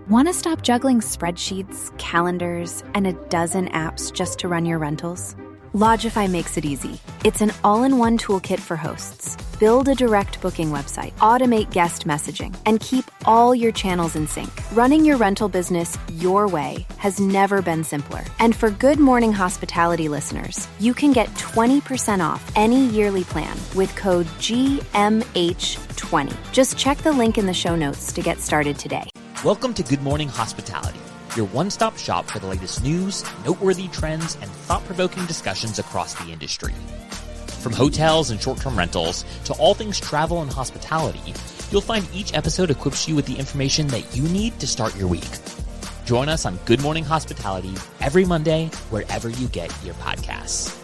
Want to stop juggling spreadsheets, calendars, and a dozen apps just to run your rentals? Lodgify makes it easy. It's an all-in-one toolkit for hosts. Build a direct booking website, automate guest messaging, and keep all your channels in sync. Running your rental business your way has never been simpler. And for Good Morning Hospitality listeners, you can get 20% off any yearly plan with code GMH20. Just check the link in the show notes to get started today. Welcome to Good Morning Hospitality, your one-stop shop for the latest news, noteworthy trends, and thought-provoking discussions across the industry. From hotels and short-term rentals to all things travel and hospitality, you'll find each episode equips you with the information that you need to start your week. Join us on Good Morning Hospitality every Monday, wherever you get your podcasts.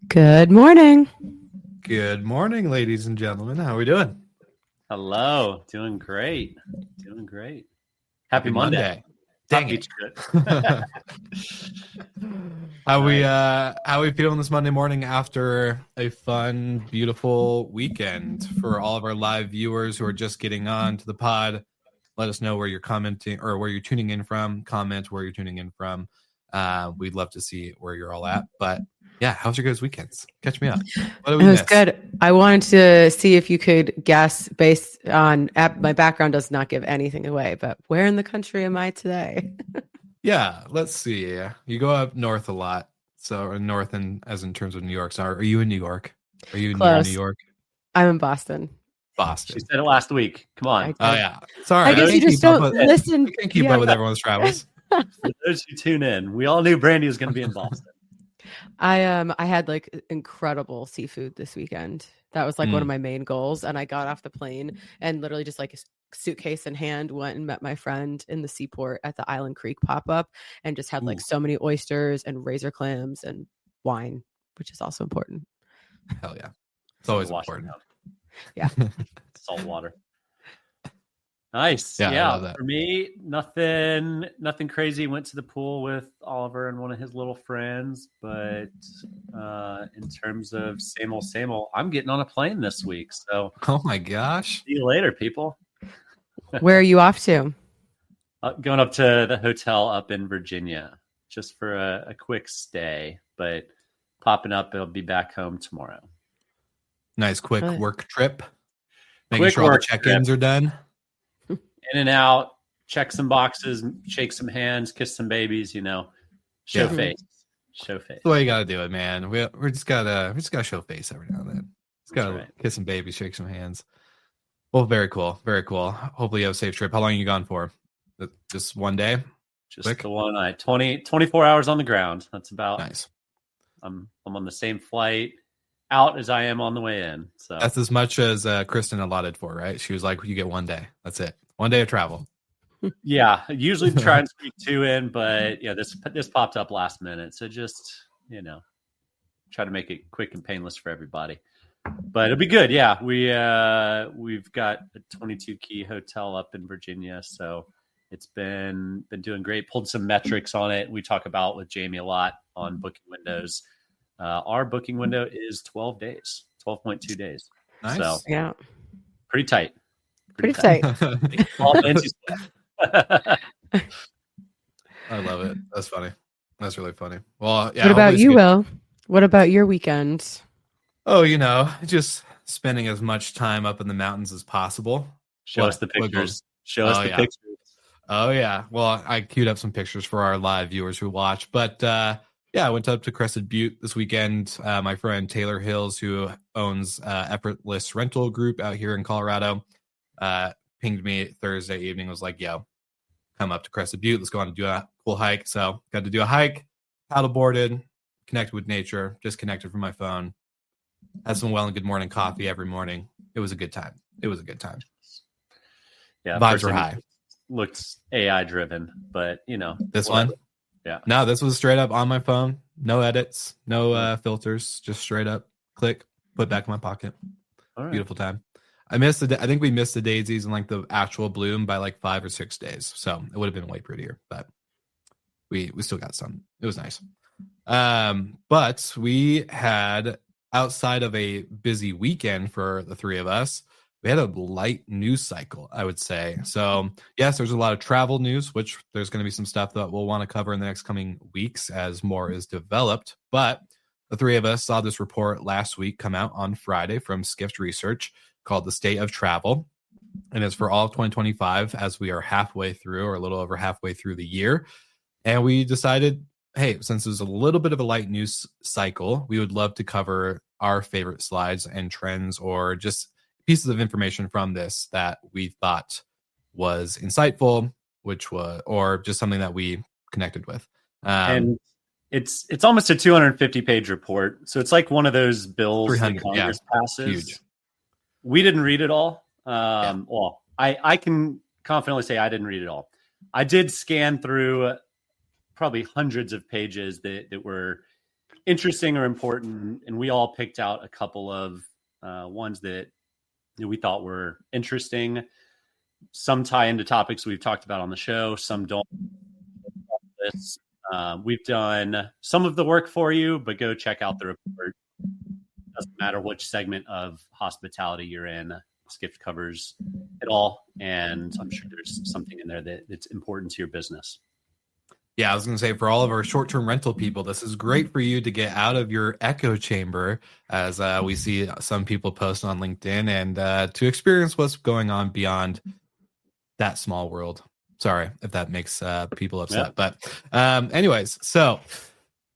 Good morning. Good morning, ladies and gentlemen. How are we doing? Hello. Doing great. Doing great. Happy Monday. Dang it. How we feeling this Monday morning after a fun, beautiful weekend? For all of our live viewers who are just getting on to the pod, let us know where you're commenting or where you're tuning in from. Comment where you're tuning in from. We'd love to see where you're all at. But yeah, how's your guys' weekends? Catch me up. What did we It was miss? good. I wanted to see if you could guess based on my background does not give anything away, but where in the country am I today? Yeah, let's see. You go up north a lot. So north and as in terms of New York. So are you in New York? Are you near New York? I'm in Boston. She said it last week. Come on. Oh yeah. Sorry. I guess you just don't listen. You can't keep up with everyone's travels. For those who tune in, we all knew Brandy was going to be in Boston. I had like incredible seafood this weekend. That was like one of my main goals. And I got off the plane and literally just like a suitcase in hand went and met my friend in the seaport at the Island Creek pop-up and just had like so many oysters and razor clams and wine, which is also important. Hell yeah. It's always important. Yeah. Salt water. Nice. Yeah, I love that. For me, nothing crazy. Went to the pool with Oliver and one of his little friends. But in terms of same old, I'm getting on a plane this week. So, oh my gosh! See you later, people. Where are you off to? Going up to the hotel up in Virginia, just for a quick stay. But popping up, I'll be back home tomorrow. Nice, quick work trip. Making sure all the check-ins are done. In and out, check some boxes, shake some hands, kiss some babies, show face. That's the way you gotta do it, man. We just gotta show face every now and then. Just gotta kiss some babies, shake some hands. Well, very cool. Very cool. Hopefully you have a safe trip. How long are you gone for? Just one day? Just the one night. 24 hours on the ground. That's about nice. I'm on the same flight out as I am on the way in. So that's as much as Kristen allotted for, right? She was like, you get one day. That's it. One day of travel. Yeah, I usually try and squeak 2 in, but yeah, this popped up last minute. So just, try to make it quick and painless for everybody. But it'll be good. Yeah, we've got a 22 key hotel up in Virginia, so it's been doing great. Pulled some metrics on it. We talk about with Jamie a lot on booking windows. Our booking window is 12 days, 12.2 days. Nice. So yeah, pretty tight. Pretty tight. I love it. That's funny. That's really funny. Well, yeah. What about you, Will? What about your weekend? Oh, just spending as much time up in the mountains as possible. Show us the pictures. Show us the pictures. Oh, yeah. Well, I queued up some pictures for our live viewers who watch. But I went up to Crested Butte this weekend. My friend Taylor Hills, who owns Effortless Rental Group out here in Colorado, pinged me Thursday evening, was like, yo, come up to Crested Butte. Let's go on and do a cool hike. So got to do a hike, paddleboarded, connected with nature, just connected from my phone. Had some well and good morning coffee every morning. It was a good time. Yeah. Vibes were high. Looked AI driven, but this one. Yeah. No, this was straight up on my phone. No edits, no filters, just straight up click, put back in my pocket. All right. Beautiful time. I think we missed the daisies and like the actual bloom by like 5 or 6 days. So it would have been way prettier, but we still got some. It was nice. But we had outside of a busy weekend for the three of us, we had a light news cycle, I would say. So yes, there's a lot of travel news, which there's going to be some stuff that we'll want to cover in the next coming weeks as more is developed. But the three of us saw this report last week come out on Friday from Skift Research called The State of Travel. And it's for all of 2025 as we are halfway through or a little over halfway through the year. And we decided, hey, since there's a little bit of a light news cycle, we would love to cover our favorite slides and trends or just pieces of information from this that we thought was insightful, or just something that we connected with. And it's almost a 250-page report. So it's like one of those bills that Congress passes. Huge. We didn't read it all. Well, I can confidently say I didn't read it all. I did scan through probably hundreds of pages that were interesting or important, and we all picked out a couple of ones that we thought were interesting. Some tie into topics we've talked about on the show, some don't. We've done some of the work for you, but go check out the report. Doesn't matter which segment of hospitality you're in. Skift covers it all, and I'm sure there's something in there that's important to your business. Yeah, I was going to say, for all of our short-term rental people, this is great for you to get out of your echo chamber, as we see some people post on LinkedIn, and to experience what's going on beyond that small world. Sorry if that makes people upset. Yeah. But anyways, so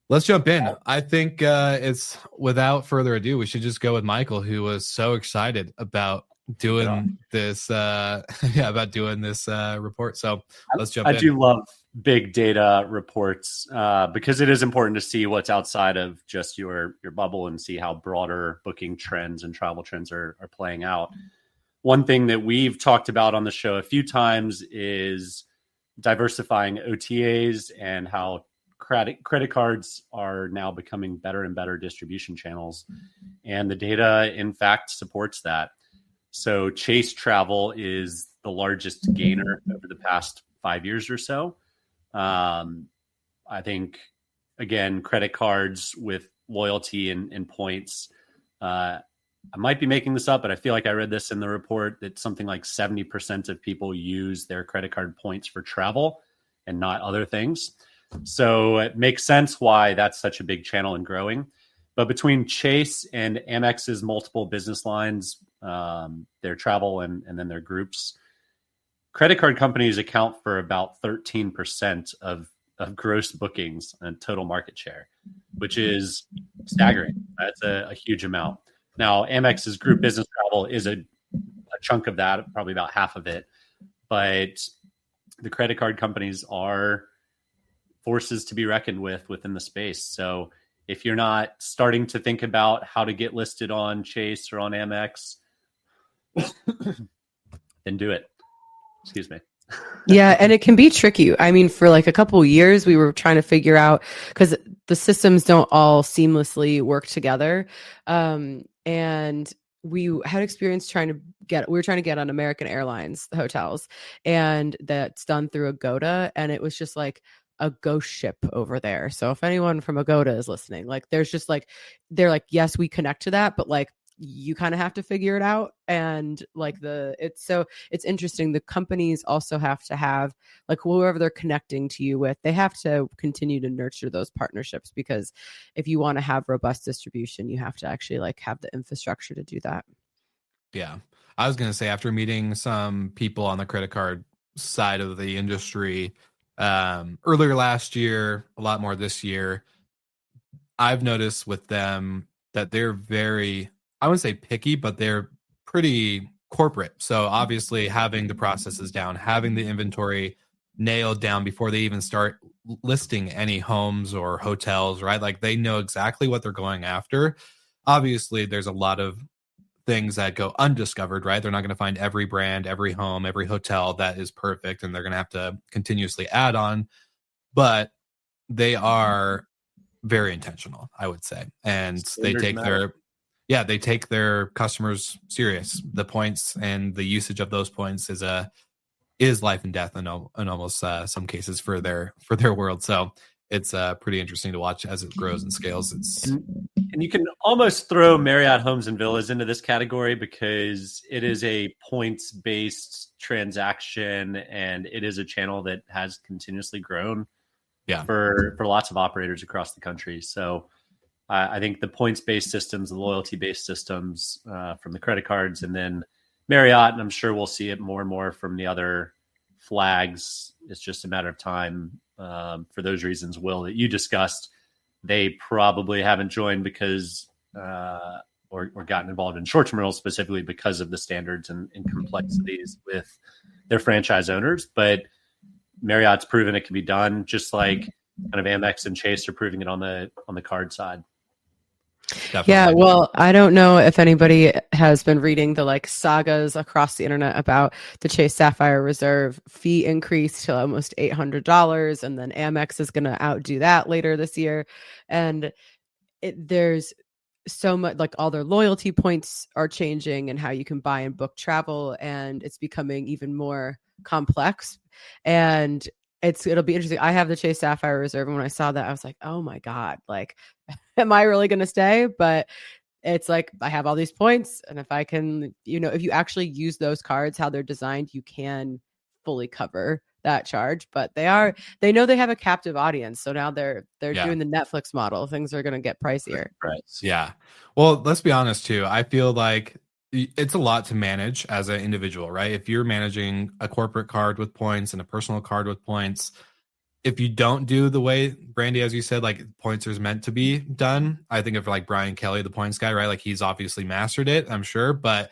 let's jump in. I think it's, without further ado, we should just go with Michael, who was so excited about doing this report. So let's jump in. I do love big data reports because it is important to see what's outside of just your bubble and see how broader booking trends and travel trends are playing out. One thing that we've talked about on the show a few times is diversifying OTAs and how credit cards are now becoming better and better distribution channels. And the data, in fact, supports that. So Chase Travel is the largest gainer over the past 5 years or so. I think, again, credit cards with loyalty and points. I might be making this up, but I feel like I read this in the report that something like 70% of people use their credit card points for travel and not other things. So it makes sense why that's such a big channel and growing. But between Chase and Amex's multiple business lines, their travel and then their groups, credit card companies account for about 13% of gross bookings and total market share, which is staggering. That's a huge amount. Now, Amex's group business travel is a chunk of that, probably about half of it. But the credit card companies are forces to be reckoned with within the space. So if you're not starting to think about how to get listed on Chase or on Amex, then do it. Excuse me. Yeah, and it can be tricky. I mean, for like a couple of years, we were trying to figure out, because the systems don't all seamlessly work together. And we had experience we were trying to get on American Airlines hotels, and that's done through Agoda. And it was just like a ghost ship over there. So if anyone from Agoda is listening, like there's just like, they're like, yes, we connect to that, but like, you kind of have to figure it out. And like it's interesting. The companies also have to have, like, whoever they're connecting to you with, they have to continue to nurture those partnerships, because if you want to have robust distribution, you have to actually like have the infrastructure to do that. Yeah. I was going to say, after meeting some people on the credit card side of the industry earlier last year, a lot more this year, I've noticed with them that they're very, I wouldn't say picky, but they're pretty corporate. So obviously having the processes down, having the inventory nailed down before they even start listing any homes or hotels, right? Like they know exactly what they're going after. Obviously, there's a lot of things that go undiscovered, right? They're not going to find every brand, every home, every hotel that is perfect, and they're going to have to continuously add on. But they are very intentional, I would say. And they take their customers serious. The points and the usage of those points is life and death in almost some cases for their world. So it's pretty interesting to watch as it grows and scales. And you can almost throw Marriott Homes and Villas into this category because it is a points-based transaction, and it is a channel that has continuously grown for lots of operators across the country. So I think the points-based systems, the loyalty-based systems from the credit cards, and then Marriott, and I'm sure we'll see it more and more from the other flags. It's just a matter of time for those reasons, Will, that you discussed. They probably haven't joined because or gotten involved in short-term rentals specifically because of the standards and complexities with their franchise owners. But Marriott's proven it can be done, just like kind of Amex and Chase are proving it on the card side. Definitely. Yeah, well, I don't know if anybody has been reading the like sagas across the internet about the Chase Sapphire Reserve fee increase to almost $800, and then Amex is going to outdo that later this year. And there's so much, like all their loyalty points are changing and how you can buy and book travel, and it's becoming even more complex. And it'll be interesting. I have the Chase Sapphire Reserve, and when I saw that, I was like, oh my God, like, am I really going to stay? But it's like, I have all these points, and if I can, if you actually use those cards, how they're designed, you can fully cover that charge. But they know they have a captive audience. So now they're doing the Netflix model. Things are going to get pricier. Right. Yeah. Well, let's be honest too. I feel like it's a lot to manage as an individual, right? If you're managing a corporate card with points and a personal card with points, if you don't do the way, Brandy, as you said, like points are meant to be done, I think of like Brian Kelly, the points guy, right? Like he's obviously mastered it, I'm sure. But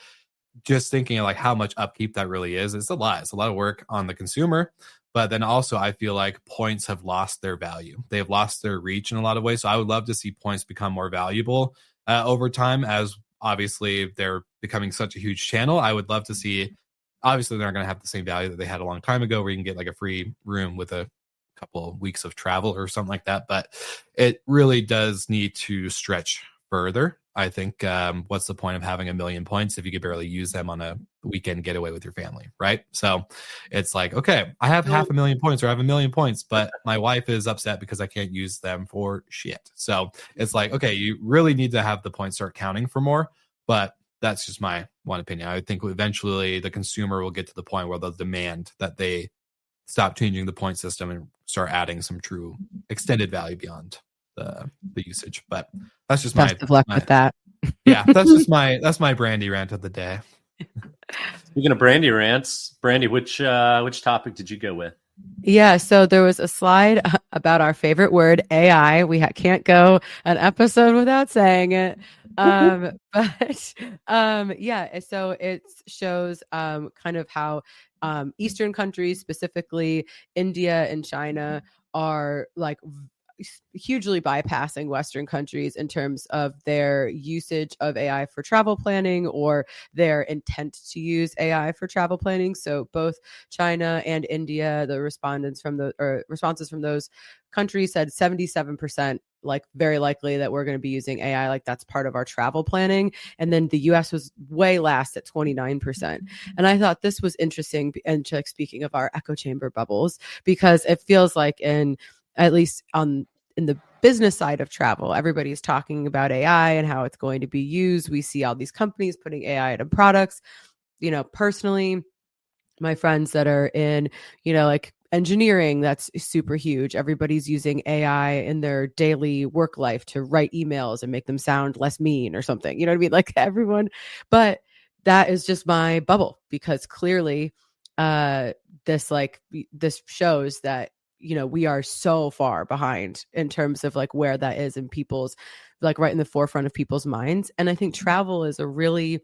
just thinking of like how much upkeep that really is, it's a lot. It's a lot of work on the consumer. But then also I feel like points have lost their value. They've lost their reach in a lot of ways. So I would love to see points become more valuable over time, as obviously they're becoming such a huge channel. I would love to see, obviously they're not going to have the same value that they had a long time ago where you can get like a free room with a couple of weeks of travel or something like that. But it really does need to stretch further. I think what's the point of having 1 million points if you could barely use them on a weekend getaway with your family, right? So it's like, okay, I have 500,000 points, or I have 1 million points, but my wife is upset because I can't use them for shit. So it's like, okay, you really need to have the points start counting for more. But that's just my one opinion. I think eventually the consumer will get to the point where they'll demand that they stop changing the point system and start adding some true extended value beyond the usage. But that's just Best of luck with that. Yeah, that's my Brandy rant of the day. Speaking of Brandy rants, Brandy, which topic did you go with? Yeah, so there was a slide about our favorite word, AI. We can't go an episode without saying it. Yeah, so it shows kind of how Eastern countries, specifically India and China, are like hugely bypassing Western countries in terms of their usage of AI for travel planning or their intent to use AI for travel planning. So both China and India, the responses from those countries said 77%, like very likely that we're going to be using AI, like that's part of our travel planning. And then the US was way last at 29%. And I thought this was interesting, and like speaking of our echo chamber bubbles, because it feels like at least in the business side of travel, everybody's talking about AI and how it's going to be used. We see all these companies putting AI into products. Personally, my friends that are in, like engineering, that's super huge. Everybody's using AI in their daily work life to write emails and make them sound less mean or something. You know what I mean? Like everyone, but that is just my bubble, because clearly this shows that we are so far behind in terms of like where that is in people's, like right in the forefront of people's minds. And I think travel is a really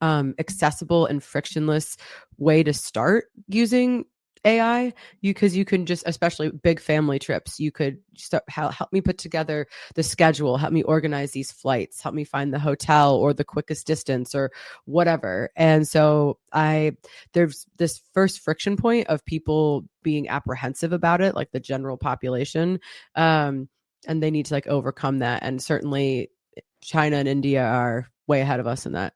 accessible and frictionless way to start using AI, because you can just, especially big family trips, you could start, help me put together the schedule, help me organize these flights, help me find the hotel or the quickest distance or whatever. And so there's this first friction point of people being apprehensive about it, like the general population, and they need to like overcome that. And certainly China and India are way ahead of us in that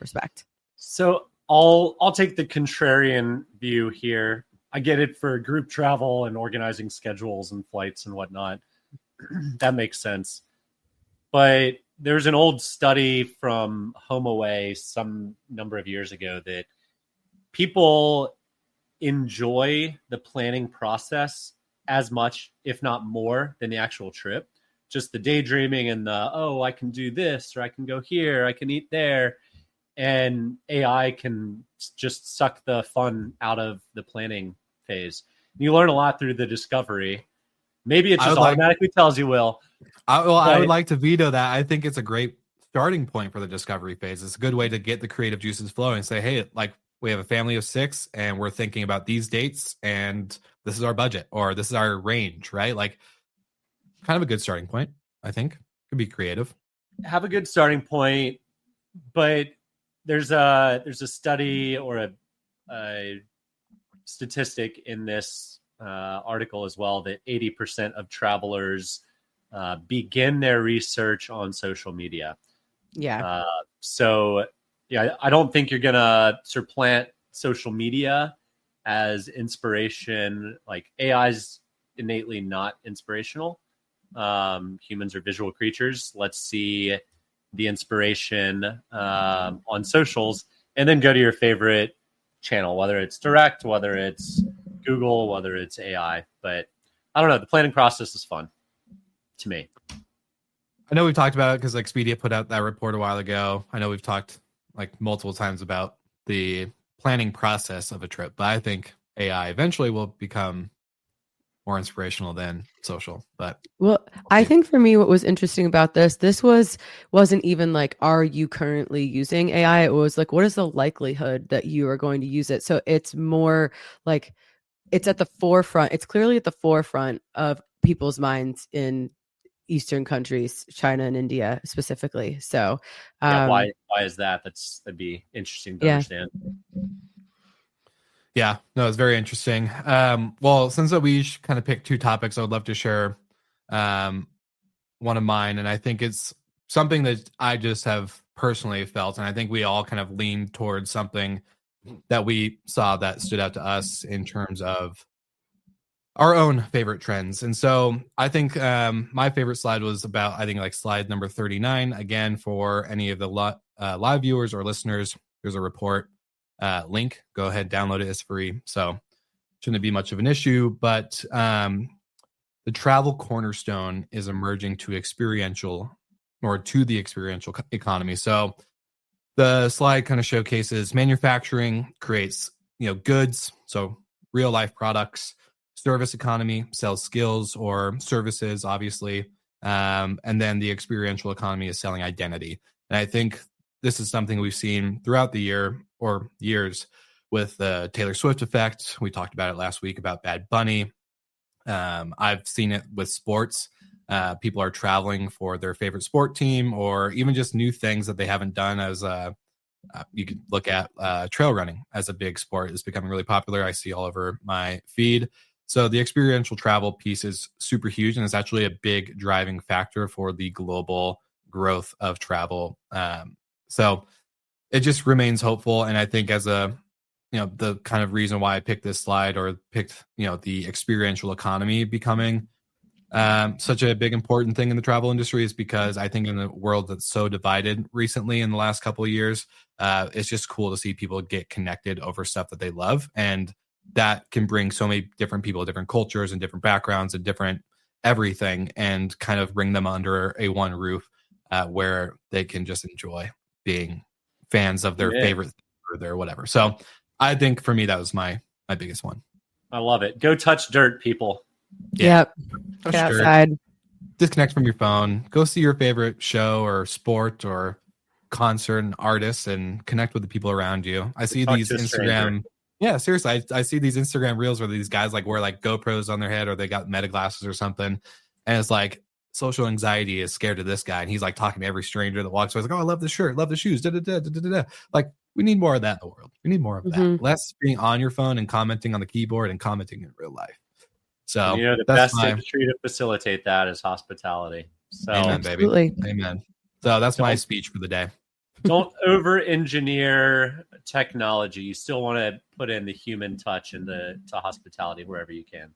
respect. So I'll take the contrarian view here. I get it for group travel and organizing schedules and flights and whatnot. That makes sense. But there's an old study from HomeAway some number of years ago that people enjoy the planning process as much, if not more, than the actual trip. Just the daydreaming and I can do this, or I can go here, I can eat there. And AI can just suck the fun out of the planning phase. You learn a lot through the discovery. Maybe it just automatically tells you, Will. I would like to veto that. I think it's a great starting point for the discovery phase. It's a good way to get the creative juices flowing and say, hey, like we have a family of 6 and we're thinking about these dates and this is our budget or this is our range, right? Like kind of a good starting point, I think. Could be creative. Have a good starting point, but there's a study or a statistic in this article as well that 80% of travelers begin their research on social media. Yeah. I don't think you're gonna supplant social media as inspiration. Like AI's innately not inspirational. Humans are visual creatures. Let's see the inspiration on socials, and then go to your favorite channel, whether it's direct, whether it's Google, whether it's AI. But I don't know. The planning process is fun to me. I know we've talked about it because Expedia put out that report a while ago. I know we've talked like multiple times about the planning process of a trip, but I think AI eventually will become more inspirational than social. But I think for me, what was interesting about this wasn't even like, are you currently using AI? It was like, what is the likelihood that you are going to use it? So it's more like it's at the forefront. It's clearly at the forefront of people's minds in Eastern countries, China and India specifically. So why is that? That'd be interesting to understand. Yeah, no, it's very interesting. Well, since we each kind of picked 2 topics, I would love to share one of mine. And I think it's something that I just have personally felt. And I think we all kind of leaned towards something that we saw that stood out to us in terms of our own favorite trends. And so I think my favorite slide was about, I think like slide number 39. Again, for any of the live viewers or listeners, there's a report link. Go ahead, download it. It's free. So shouldn't be much of an issue. But the travel cornerstone is emerging to the experiential economy. So the slide kind of showcases manufacturing creates, goods. So real life products. Service economy sells skills or services, obviously. And then the experiential economy is selling identity. And I think this is something we've seen throughout the year or years with the Taylor Swift effect. We talked about it last week about Bad Bunny. I've seen it with sports. People are traveling for their favorite sport team or even just new things that they haven't done. As you could look at trail running as a big sport is becoming really popular. I see all over my feed. So the experiential travel piece is super huge, and it's actually a big driving factor for the global growth of travel. So it just remains hopeful. And I think as the kind of reason why I picked this slide or picked, the experiential economy becoming such a big important thing in the travel industry is because I think in the world that's so divided recently in the last couple of years, it's just cool to see people get connected over stuff that they love. And that can bring so many different people, different cultures and different backgrounds and different everything and kind of bring them under a one roof where they can just enjoy being fans of their favorite or their whatever. So I think for me, that was my biggest one. I love it. Go touch dirt, people. Yeah. Yep. Get outside. Disconnect from your phone. Go see your favorite show or sport or concert and artists and connect with the people around you. I see these Instagram. Yeah, seriously. I see these Instagram reels where these guys like wear like GoPros on their head or they got meta glasses or something. And it's like social anxiety is scared of this guy. And he's like talking to every stranger that walks by. He's like, oh, I love this shirt, love the shoes. Da, da, da, da, da, da. Like we need more of that in the world. We need more of that. Less being on your phone and commenting on the keyboard and commenting in real life. So the best industry to facilitate that is hospitality. So amen, baby. Amen. So that's my speech for the day. Don't over-engineer technology, you still want to put in the human touch to hospitality wherever you can.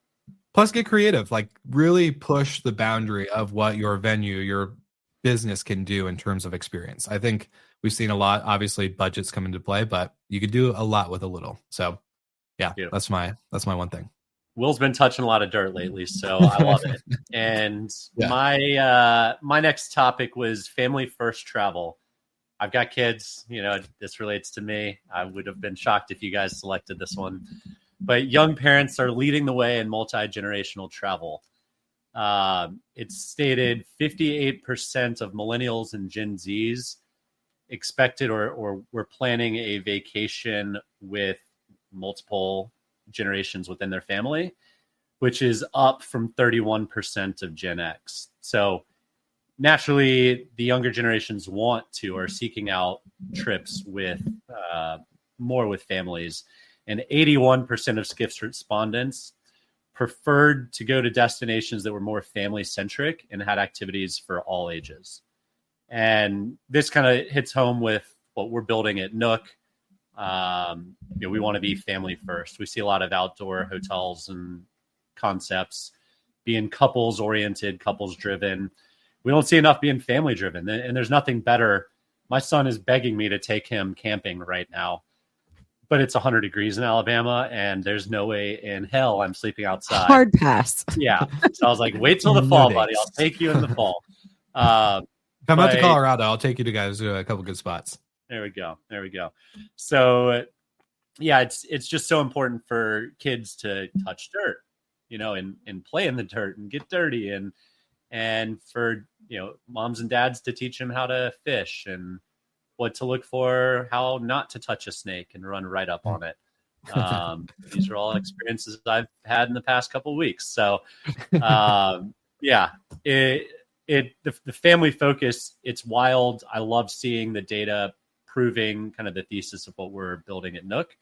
Plus, get creative. Like, really push the boundary of what your venue, your business can do in terms of experience. I think we've seen a lot. Obviously, budgets come into play, but you could do a lot with a little. So, yeah, that's my one thing. Will's been touching a lot of dirt lately, so I love it. And my next topic was family first travel. I've got kids, this relates to me. I would have been shocked if you guys selected this one. But young parents are leading the way in multi-generational travel. It's stated 58% of millennials and Gen Zs expected or were planning a vacation with multiple generations within their family, which is up from 31% of Gen X. So naturally, the younger generations want to or are seeking out trips with more with families. And 81% of Skift's respondents preferred to go to destinations that were more family-centric and had activities for all ages. And this kind of hits home with what we're building at Nook. We want to be family first. We see a lot of outdoor hotels and concepts being couples-oriented, couples-driven. We don't see enough being family-driven. And there's nothing better. My son is begging me to take him camping right now. But it's 100 degrees in Alabama, and there's no way in hell I'm sleeping outside. Hard pass. Yeah. So I was like, wait till the fall, buddy. I'll take you in the fall. Come out to Colorado. I'll take you to guys to a couple good spots. There we go. So, it's just so important for kids to touch dirt, and play in the dirt and get dirty, and for moms and dads to teach them how to fish and what to look for, how not to touch a snake and run right up on it. These are all experiences I've had in the past couple of weeks. So, the family focus, it's wild. I love seeing the data proving kind of the thesis of what we're building at Nook.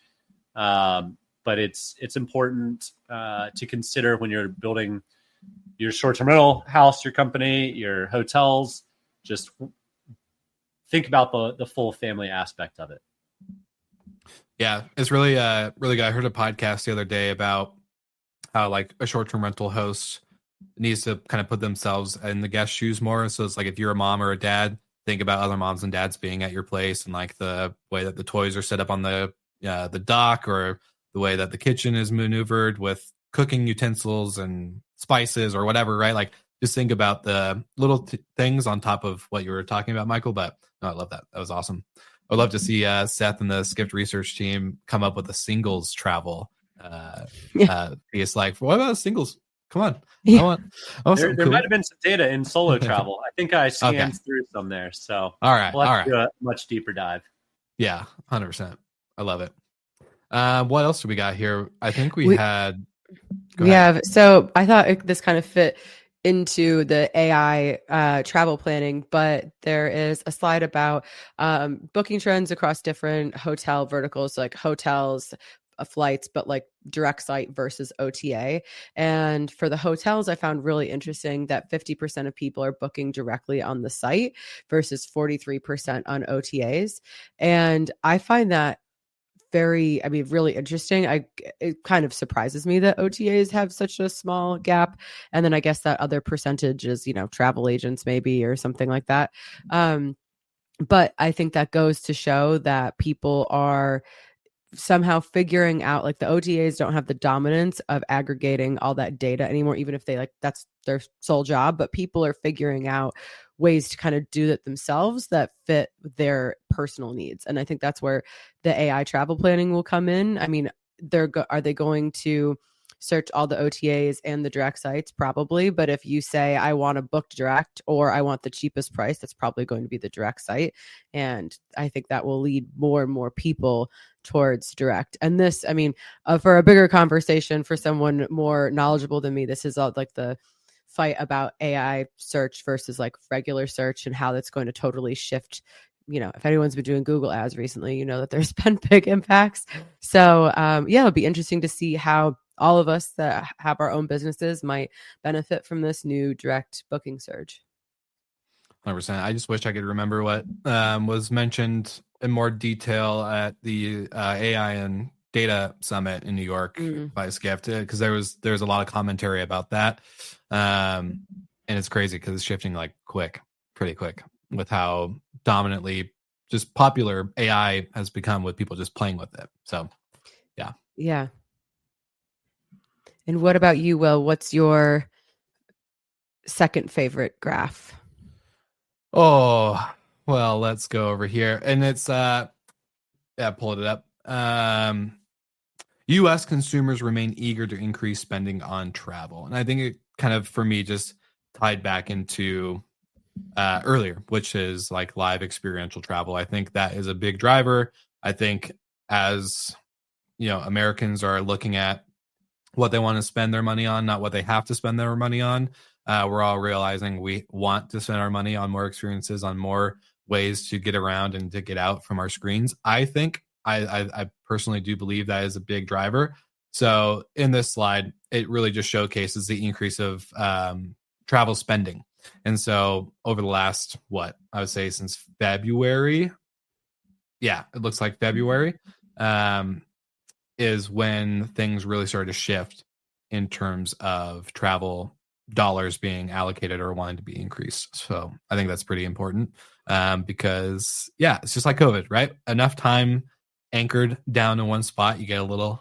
But it's important to consider when you're building your short-term rental house, your company, your hotels, just think about the full family aspect of it. Yeah, it's really good. I heard a podcast the other day about how like a short-term rental host needs to kind of put themselves in the guest shoes more. So it's like if you're a mom or a dad, think about other moms and dads being at your place and like the way that the toys are set up on the dock or the way that the kitchen is maneuvered with cooking utensils and spices or whatever, right? Like just think about the little things on top of what you were talking about, Michael. But no, I love that. That was awesome. I'd love to see Seth and the Skift research team come up with a singles travel. It's like, what about singles? Come on. Yeah. There might have been some data in solo travel. I think I scanned through some there. So all right. We'll have to do a much deeper dive. Yeah, 100%. I love it. What else do we got here? I think we had. So I thought this kind of fit into the AI travel planning, but there is a slide about booking trends across different hotel verticals, like hotels, flights, but like direct site versus OTA. And for the hotels, I found really interesting that 50% of people are booking directly on the site versus 43% on OTAs. And I find that really interesting. It kind of surprises me that OTAs have such a small gap. And then I guess that other percentage is, travel agents maybe, or something like that. But I think that goes to show that people are somehow figuring out, like, the OTAs don't have the dominance of aggregating all that data anymore, even if they that's their sole job, but people are figuring out ways to kind of do that themselves that fit their personal needs. And I think that's where the AI travel planning will come in. I mean, are they going to search all the OTAs and the direct sites? Probably. But if you say, I want to book direct or I want the cheapest price, that's probably going to be the direct site. And I think that will lead more and more people towards direct. And this, for a bigger conversation, for someone more knowledgeable than me, this is all like the fight about AI search versus like regular search and how that's going to totally shift. If anyone's been doing Google ads recently, that there's been big impacts. So it'll be interesting to see how all of us that have our own businesses might benefit from this new direct booking surge. 100%. I just wish I could remember what was mentioned in more detail at the AI and Data Summit in New York by Skift, because there's a lot of commentary about that, and it's crazy because it's shifting like pretty quick with how dominantly just popular AI has become with people just playing with it. So yeah. And what about you, Will? What's your second favorite graph? Oh, well, let's go over here. And it's pulled it up. U.S. consumers remain eager to increase spending on travel. And I think it kind of, for me, just tied back into earlier, which is like live experiential travel. I think that is a big driver. I think as, Americans are looking at what they want to spend their money on, not what they have to spend their money on. We're all realizing we want to spend our money on more experiences, on more ways to get around and to get out from our screens. I think I personally do believe that is a big driver. So in this slide, it really just showcases the increase of travel spending. And so over the last, I would say since February, it looks like February, is when things really started to shift in terms of travel dollars being allocated or wanting to be increased. So I think that's pretty important because it's just like COVID, right? Enough time anchored down in one spot, you get a little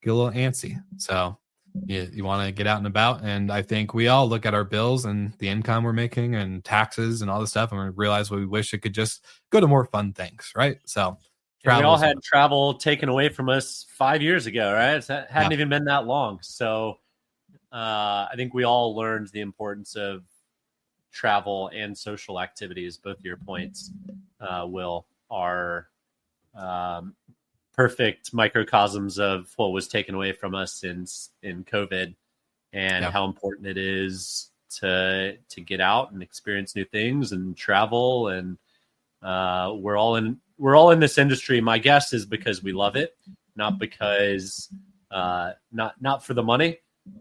antsy. So you want to get out and about. And I think we all look at our bills and the income we're making and taxes and all this stuff, and we realize we wish it could just go to more fun things, right? So we all had travel taken away from us 5 years ago, right? It hadn't even been that long. So I think we all learned the importance of travel and social activities. Both your points, Will, are perfect microcosms of what was taken away from us in COVID, and how important it is to get out and experience new things and travel. And we're all in this industry. My guess is because we love it, not because not for the money,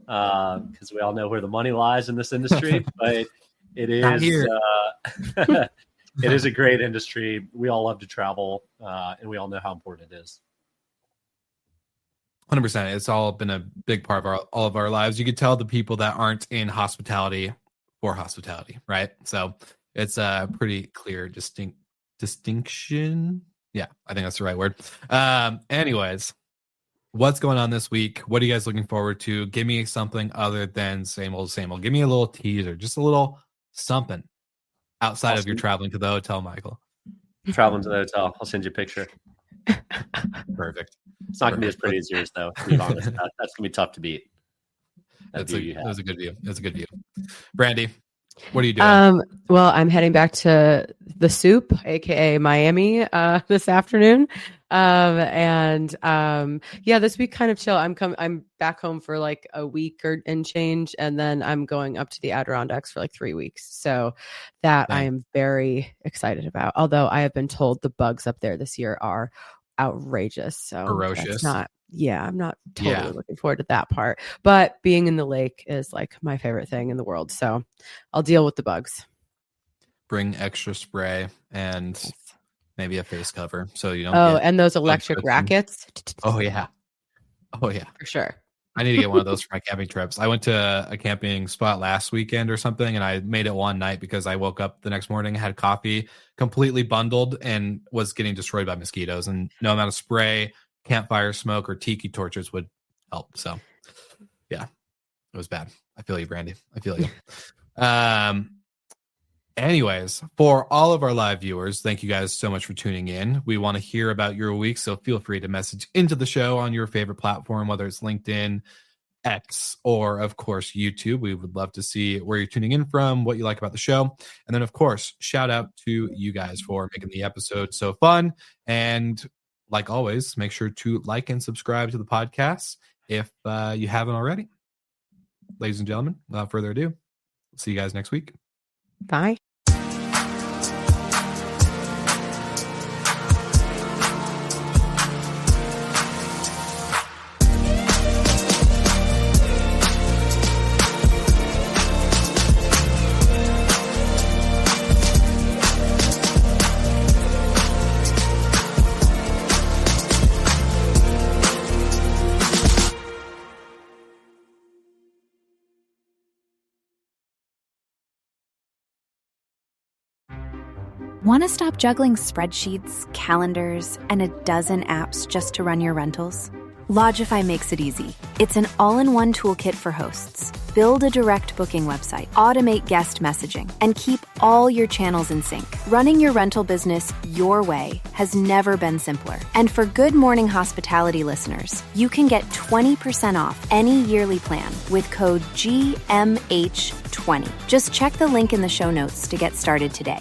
because we all know where the money lies in this industry. But it is it is a great industry. We all love to travel, and we all know how important it is. 100%. It's all been a big part of all of our lives. You could tell the people that aren't in hospitality for hospitality, right? So it's a pretty clear distinction. Yeah, I think that's the right word. Anyways, what's going on this week? What are you guys looking forward to? Give me something other than same old, same old. Give me a little teaser, just a little something outside of your traveling to the hotel, Michael. Traveling to the hotel. I'll send you a picture. Perfect. It's not going to be as pretty as yours, though, to be honest. That's going to be tough to beat. That was a good view. That's a good view. Brandy, what are you doing? Well, I'm heading back to the Soup, aka Miami, this afternoon. This week kind of chill. I'm back home for like a week and change, and then I'm going up to the Adirondacks for like 3 weeks. So that I am very excited about. Although I have been told the bugs up there this year are outrageous. So ferocious. I'm not totally looking forward to that part. But being in the lake is like my favorite thing in the world. So I'll deal with the bugs. Bring extra spray and maybe a face cover so you don't. And those electric rackets. Oh yeah, for sure. I need to get one of those for my camping trips. I went to a camping spot last weekend or something, and I made it one night because I woke up the next morning, had coffee, completely bundled, and was getting destroyed by mosquitoes. And no amount of spray, campfire smoke, or tiki torches would help. So, yeah, it was bad. I feel you, Brandy. I feel you. Anyways, for all of our live viewers, thank you guys so much for tuning in. We want to hear about your week, so feel free to message into the show on your favorite platform, whether it's LinkedIn, X, or, of course, YouTube. We would love to see where you're tuning in from, what you like about the show. And then, of course, shout out to you guys for making the episode so fun. And like always, make sure to like and subscribe to the podcast if you haven't already. Ladies and gentlemen, without further ado, see you guys next week. Bye. Want to stop juggling spreadsheets, calendars, and a dozen apps just to run your rentals? Logify makes it easy. It's an all-in-one toolkit for hosts. Build a direct booking website, automate guest messaging, and keep all your channels in sync. Running your rental business your way has never been simpler. And for Good Morning Hospitality listeners, you can get 20% off any yearly plan with code GMH20. Just check the link in the show notes to get started today.